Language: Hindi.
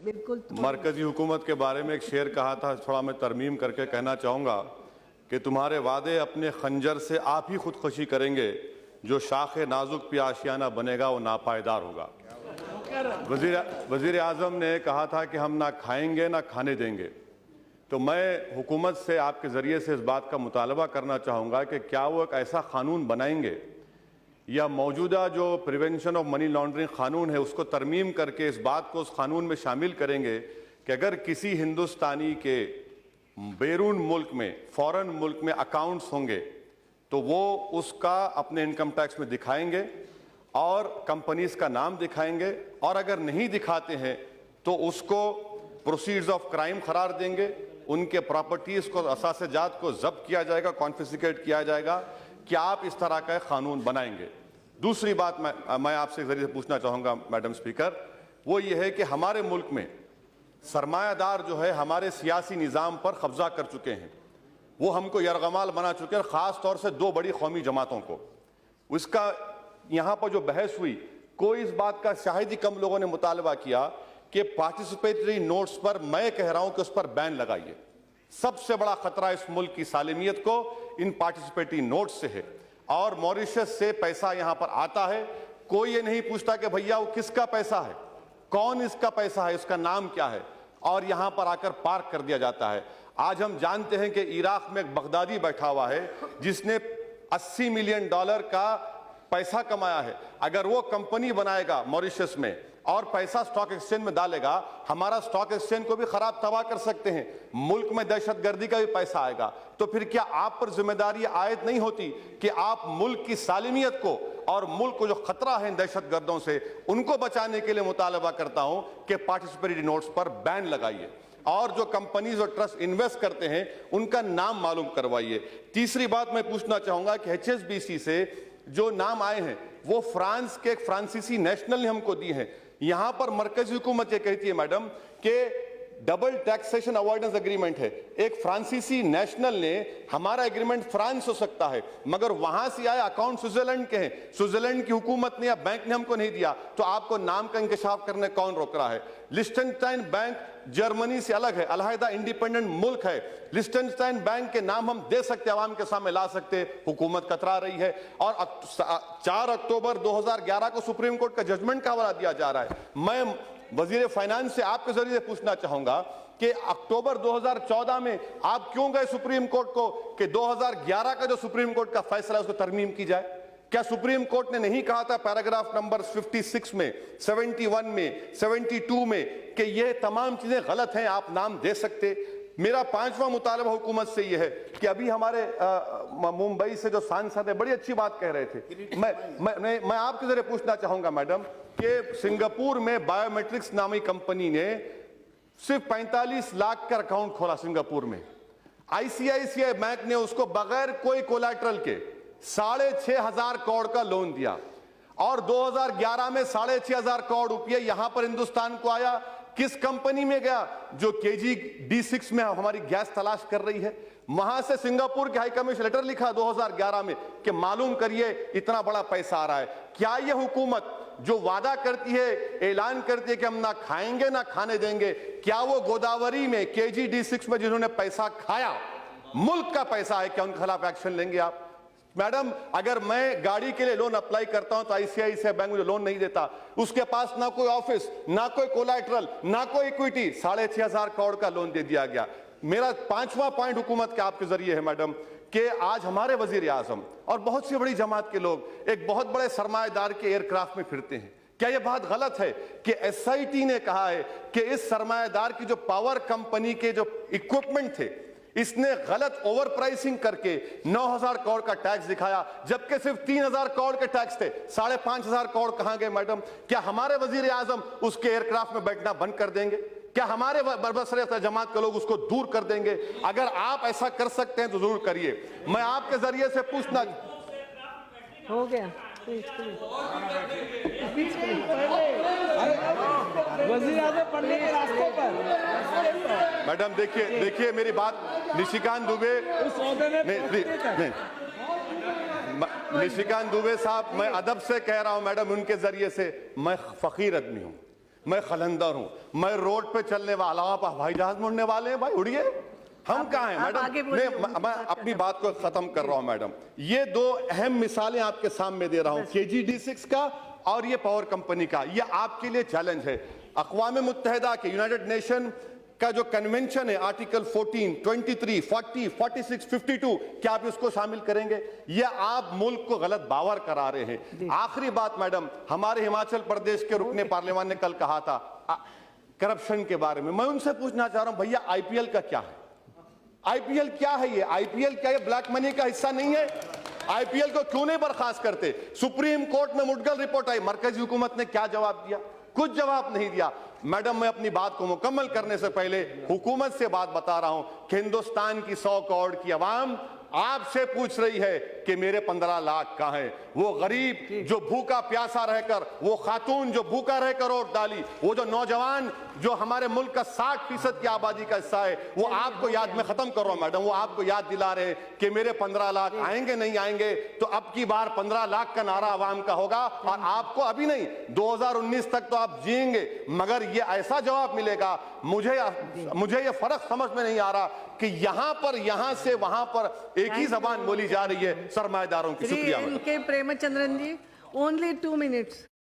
बिल्कुल। मरकजी हुकूमत के बारे में एक शेर कहा था, थोड़ा मैं तरमीम करके कहना चाहूँगा कि तुम्हारे वादे अपने खंजर से आप ही खुदकुशी करेंगे, जो शाख नाजुक पे आशियाना बनेगा वो नापायदार होगा। वज़ीर आज़म ने कहा था कि हम ना खाएंगे ना खाने देंगे। तो मैं हुकूमत से आपके ज़रिए से इस बात का मुतालबा करना चाहूँगा कि क्या वो एक ऐसा कानून बनाएंगे या मौजूदा जो प्रिवेंशन ऑफ मनी लॉन्ड्रिंग कानून है उसको तरमीम करके इस बात को उस कानून में शामिल करेंगे कि अगर किसी हिंदुस्तानी के बैरून मुल्क में, फॉरेन मुल्क में अकाउंट्स होंगे तो वो उसका अपने इनकम टैक्स में दिखाएंगे और कंपनीज का नाम दिखाएंगे, और अगर नहीं दिखाते हैं तो उसको प्रोसीड्स ऑफ क्राइम करार देंगे, उनके प्रॉपर्टीज को, असासे-जात को जब्त किया जाएगा, कॉन्फिस्केट किया जाएगा। क्या आप इस तरह का कानून बनाएंगे? दूसरी बात मैं आपसे जरिए से पूछना चाहूँगा मैडम स्पीकर, वो ये है कि हमारे मुल्क में सरमायादार जो है हमारे सियासी निज़ाम पर कब्जा कर चुके हैं, वो हमको यरगमाल बना चुके हैं, ख़ास तौर से दो बड़ी कौमी जमातों को। उसका यहाँ पर जो बहस हुई, कोई इस बात का शायद ही कम लोगों ने मुतालबा किया कि पार्टिसिपेटरी नोट्स पर, मैं कह रहा हूँ कि उस पर बैन लगाइए। सबसे बड़ा खतरा इस मुल्क की सालिमियत को इन पार्टिसिपेटरी नोट्स से है, और मॉरिशस से पैसा यहां पर आता है, कोई ये नहीं पूछता कि भैया वो किसका पैसा है, कौन इसका पैसा है, इसका नाम क्या है, और यहां पर आकर पार्क कर दिया जाता है। आज हम जानते हैं कि इराक में एक बगदादी बैठा हुआ है जिसने $80 मिलियन का पैसा कमाया है। अगर वो कंपनी बनाएगा मॉरिशस में और पैसा स्टॉक एक्सचेंज में डालेगा, हमारा स्टॉक एक्सचेंज को भी खराब तबाह कर सकते हैं, मुल्क में दहशतगर्दी का भी पैसा आएगा। तो फिर क्या आप पर जिम्मेदारी आयद नहीं होती कि आप मुल्क की सालिमियत को और मुल्क को जो खतरा है दहशतगर्दों से, उनको बचाने के लिए मुतालबा करता हूं कि पार्टिसिपेटरी नोट्स पर बैन लगाइए, और जो कंपनीज और ट्रस्ट इन्वेस्ट करते हैं उनका नाम मालूम करवाइए। तीसरी बात मैं पूछना चाहूंगा कि HSBC से जो नाम आए हैं वो फ्रांस के एक फ्रांसीसी नेशनल ने हमको दी है। यहां पर मरकजी हुकूमत ये कहती है मैडम कि डबल टैक्सेशन अवॉइडेंस एग्रीमेंट है, एक फ्रांसीसी नेशनल ने, हमारा एग्रीमेंट फ्रांस हो सकता है मगर वहां से आए अकाउंट स्विट्जरलैंड के हैं, स्विट्जरलैंड की हुकूमत ने या बैंक ने हमको नहीं दिया, तो आपको नाम का इंकशाफ करने कौन रोक रहा है? लिechtenstein बैंक जर्मनी से अलग है, अलहदा इंडिपेंडेंट मुल्क है। लिechtenstein बैंक के नाम हम दे सकते, आवाम के सामने ला सकते, हुकूमत कतरा रही है। और 4 अक्टूबर 2011 को सुप्रीम कोर्ट का जजमेंट का हवाला दिया जा रहा है। मैं वजीर फाइनेंस से आपके जरिए पूछना चाहूंगा कि अक्टूबर 2014 में आप क्यों गए सुप्रीम कोर्ट को कि 2011 का जो सुप्रीम कोर्ट का फैसला है उसको तरमीम की जाए? क्या सुप्रीम कोर्ट ने नहीं कहा था पैराग्राफ नंबर 56 में, 71 में, 72 में कि ये तमाम चीजें गलत हैं, आप नाम दे सकते? मेरा 5वां मुतालबा हुकूमत से यह है कि अभी हमारे मुंबई से जो सांसद है बड़ी अच्छी बात कह रहे थे, मैं आपके जरिए पूछना चाहूंगा मैडम कि सिंगापुर में बायोमेट्रिक्स नामी कंपनी ने सिर्फ 45 लाख का अकाउंट खोला सिंगापुर में। ICICI बैंक ने उसको बगैर कोई कोलैटरल के 6,500 करोड़ का लोन दिया, और 2011 में 6,500 करोड़ रुपये यहां पर हिंदुस्तान को आया। किस कंपनी में गया? जो KG-D6 में हमारी गैस तलाश कर रही है। वहां से सिंगापुर के हाई कमीशन लेटर लिखा 2011 में कि मालूम करिए इतना बड़ा पैसा आ रहा है। क्या यह हुकूमत जो वादा करती है, ऐलान करती है कि हम ना खाएंगे ना खाने देंगे, क्या वो गोदावरी में KG-D6 में जिन्होंने पैसा खाया, मुल्क का पैसा है, क्या उनके खिलाफ एक्शन लेंगे आप? मैडम, अगर मैं गाड़ी के लिए लोन अप्लाई करता हूं तो ICICI बैंक मुझे लोन नहीं देता, उसके पास ना कोई ऑफिस, ना कोई कोलैटरल, ना कोई इक्विटी, 6,500 करोड़ का लोन दे दिया गया। मेरा 5वां पॉइंट हुकूमत के आपके जरिए है मैडम कि आज हमारे वजीर आजम और बहुत सी बड़ी जमात के लोग एक बहुत बड़े सरमाएदार के एयरक्राफ्ट में फिरते हैं। क्या यह बात गलत है कि SIT ने कहा है कि इस सरमाएदार की जो पावर कंपनी के जो इक्विपमेंट थे, इसने गलत ओवर प्राइसिंग करके 9,000 करोड़ का टैक्स दिखाया, जबकि सिर्फ 3,000 करोड़ के टैक्स थे। 5,500 करोड़ कहां गए मैडम? क्या हमारे वजीर आजम उसके एयरक्राफ्ट में बैठना बंद कर देंगे? क्या हमारे बरबसरे जमात के लोग उसको दूर कर देंगे? अगर आप ऐसा कर सकते हैं तो जरूर करिए। मैं आपके जरिए से पूछना, हो गया वज़ीर आज़म पढ़ने के रास्तों पर। मैडम देखिए मेरी बात, निशिकांत दुबे, निशिकांत दुबे साहब, मैं अदब से कह रहा हूं मैडम, उनके जरिए से, मैं फकीर आदमी हूं, मैं खलंदर हूं, मैं रोड पे चलने वाला हूं, आप हवाई जहाज मुड़ने वाले हैं, भाई उड़िए। हम कहाँ हैं मैडम? मैं अपनी बात को खत्म कर रहा हूं मैडम। ये दो अहम मिसालें आपके सामने दे रहा हूं, KG-D6 का और ये पावर कंपनी का। ये आपके लिए चैलेंज है। अक़वाम मुत्तहिदा के यूनाइटेड नेशन का जो कन्वेंशन है, आर्टिकल 14, 23, 40, 46, 52, क्या आप इसको शामिल करेंगे? ये आप मुल्क को गलत बावर करा रहे हैं। आखिरी बात मैडम, हमारे हिमाचल प्रदेश के रुकने पार्लियामान ने कल कहा था करप्शन के बारे में। मैं उनसे पूछना चाह रहा हूं, भैया IPL का क्या है? IPL क्या है? ये IPL क्या ये ब्लैक मनी का हिस्सा नहीं है? IPL को क्यों नहीं बर्खास्त करते? सुप्रीम कोर्ट में मुडगल रिपोर्ट आई, मरकजी हुकूमत ने क्या जवाब दिया? कुछ जवाब नहीं दिया। मैडम, मैं अपनी बात को मुकम्मल करने से पहले हुकूमत से बात बता रहा हूं कि हिंदुस्तान की 100 करोड़ की आवाम आपसे पूछ रही है कि मेरे 15 लाख कहां हैं? वो गरीब जो भूखा प्यासा रहकर, वो खातून जो भूखा रहकर वोट डाली, वो जो नौजवान जो हमारे मुल्क का 60% की आबादी का हिस्सा है, वो आपको याद, मैं खत्म कर रहा हूं मैडम, वो आपको याद दिला रहे हैं कि मेरे 15 लाख आएंगे नहीं आएंगे। तो अब की बार 15 लाख का नारा आवाम का होगा और आपको अभी नहीं 2019 तक तो आप जिएंगे, मगर ये ऐसा जवाब मिलेगा। मुझे ये फर्क समझ में नहीं आ रहा कि यहां से वहां पर एक ही जबान बोली जा रही है सरमाएदारों की। शुक्रिया। प्रेमचंद्रन जी, ओनली 2 minutes।